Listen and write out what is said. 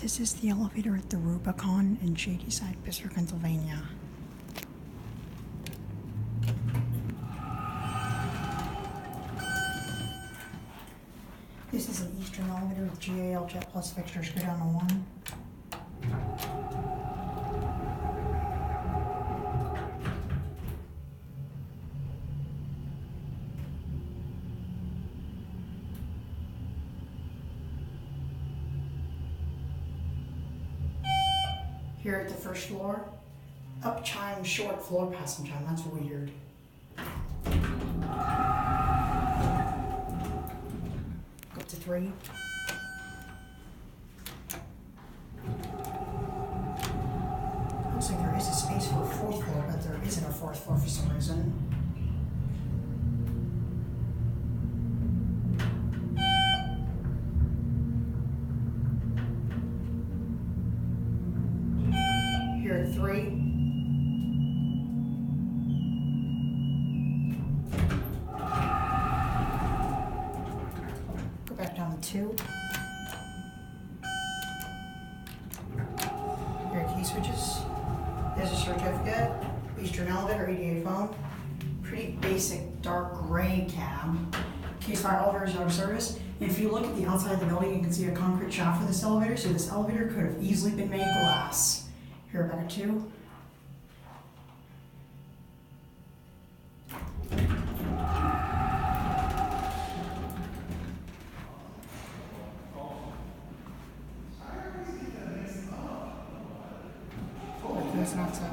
This is the elevator at the Rubicon in Shadyside, Pittsburgh, Pennsylvania. This is an Eastern elevator with GAL Jet Plus fixtures. Go down to 1. Here at the first floor, up chime, short floor passing chime. That's weird. Go up to 3. Looks like there is a space for a 4th floor, but there isn't a 4th floor for some reason. Here at 3. Go back down to 2. Here are key switches. There's a certificate, Eastern elevator, ADA phone. Pretty basic dark gray cab. Case fire elevator is out of service. And if you look at the outside of the building, you can see a concrete shaft for this elevator. So this elevator could have easily been made glass. Here back at 2. That's not so.